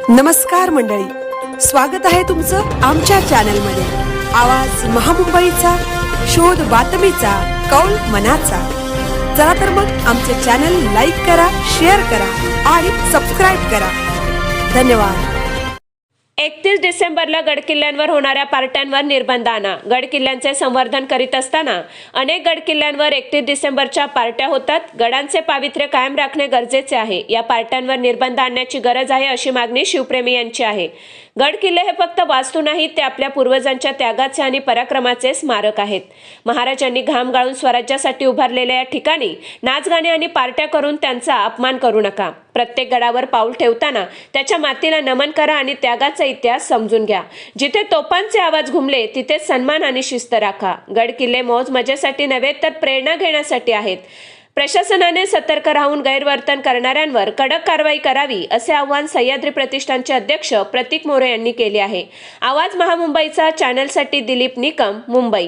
नमस्कार मंडळी, स्वागत आहे तुमचं आमच्या चॅनलमध्ये। आवाज महामुंबईचा, शोध बातमीचा, कौल मनाचा। चला तर मग आमचे चॅनल लाईक करा, शेअर करा आणि सबस्क्राईब करा। धन्यवाद। 31 डिसेंबरला गडकिल्ल्यांवर होणाऱ्या पार्ट्यांवर निर्बंध आणा। गडकिल्ल्यांचे संवर्धन करीत असताना अनेक गडकिल्ल्यांवर 31 डिसेंबरच्या पार्ट्या होतात। गडांचे पावित्र्य कायम राखणे गरजेचे आहे। या पार्ट्यांवर निर्बंध आणण्याची गरज आहे अशी मागणी शिवप्रेमी यांची आहे। गडकिल्ले हे फक्त वास्तू नाहीत, ते आपल्या पूर्वजांच्या त्यागाचे आणि पराक्रमाचे स्मारक आहेत। महाराजांनी घाम गाळून स्वराज्यासाठी उभारलेल्या या ठिकाणी नाचगाणे आणि पार्ट्या करून त्यांचा अपमान करू नका। प्रत्येक गडावर पाऊल ठेवताना त्याच्या मातीला नमन करा आणि त्यागाचा इतिहास समजून घ्या। जिथे तोफांचे आवाज घुमले तिथे सन्मान आणि शिस्त राखा। गड किल्ले मौज मजेसाठी नव्हे तर प्रेरणा घेण्यासाठी आहेत। प्रशासनाने सतर्क राहून गैरवर्तन करणाऱ्यांवर कडक कारवाई करावी असे आवाहन सह्याद्री प्रतिष्ठानचे अध्यक्ष प्रतीक मोरे यांनी केले आहे। आवाज महामुंबईचा चॅनलसाठी दिलीप निकम, मुंबई।